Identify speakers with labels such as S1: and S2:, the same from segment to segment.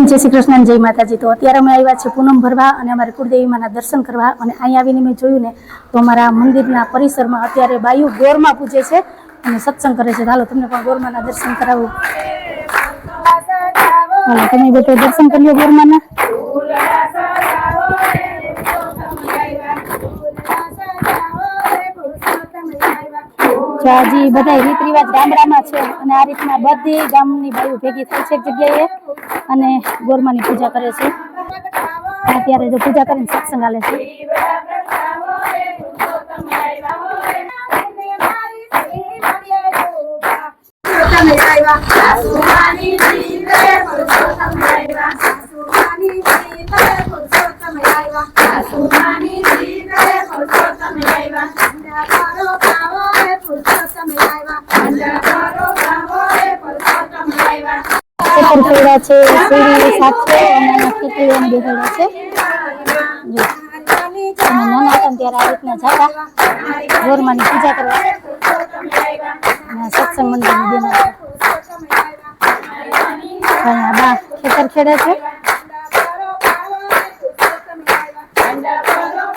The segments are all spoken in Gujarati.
S1: जय श्री कृष्ण जय माताजी। तो अत्यारे अमे आव्या छे पूनम भरवा अने अमारी कुलदेवी माना दर्शन करवा अने अहीं आवीने मैं जोयुं ने तो अमारा मंदिरना परिसरमां अत्यारे बायु गोरमा पूजे छे अने सत्संग करे छे। हालो तमने पण गोरमाना दर्शन करावुं। हालो तमे बेटा दर्शन कर लो गोरमाना। जी बधा रीत रिवाज गामडामां छे अने आ रीतना बधी गामनी बायु भेगी थाय छे एक जग्याए अने गोरमानी पूजा करे छे। अत्यारे जो पूजा करीने सत्संग आले छे। खेड़ा छे सीरी साथे अने खीचड़ी अने बेहड़ा छे। जो अने नाना हता त्यारे आ रीतना जाता गोरमानी पूजा करवा अने सत्संग मंडळनी बेनो अने बा खेतर खेड़े छे।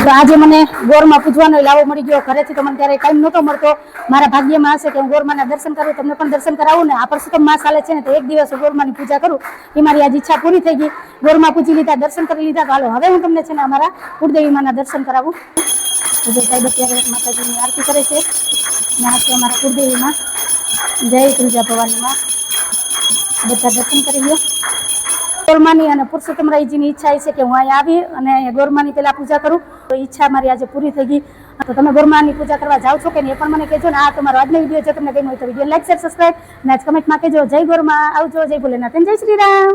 S1: तो आज मैंने गोरमा पूजવાનો લાવો મળી ગયો ઘરેથી તો મને ત્યારે ટાઈમ નહોતો મળતો। મારા ભાગ્યમાં હશે કે હું ગોરમાના દર્શન કરું, તમને પણ દર્શન કરાવું ને। આ પરસોત્તમ માસ ચાલે છે ને તો એક દિવસ ગોરમાની પૂજા કરું એ મારી આજ ઈચ્છા પૂરી થઈ ગઈ। ગોરમા પૂજી લીધા, દર્શન કરી લીધા। તો હાલો હવે હું તમને છે ને અમારા કુળદેવી માના દર્શન કરાવું। તો જે સાહેબ અત્યારે માતાજીની આરતી કરે છે ને આ છે અમારા કુળદેવી માં। જય તુલજા ભવાની માં। બધા દર્શન કરી લો। गोरमानी અને પુરુષોત્તમરાયજીની ઈચ્છા છે કે હું અહીં આવી અને ગોરમાની પહેલા પૂજા કરું। તો ઈચ્છા મારી આજે પૂરી થઈ ગઈ। તો તમે ગોરમાની પૂજા કરવા જાવ છો કે નહીં એ પણ મને કહેજો ને। આ તમારો આજનો વિડીયો જો તમને ગમ્યો હોય તો વિડીયો લાઈક શેર સબસ્ક્રાઇબ અને આજ કમેન્ટમાં કહેજો જય ગોરમા, આવજો, જય ભોલેનાથ, જય શ્રી રામ।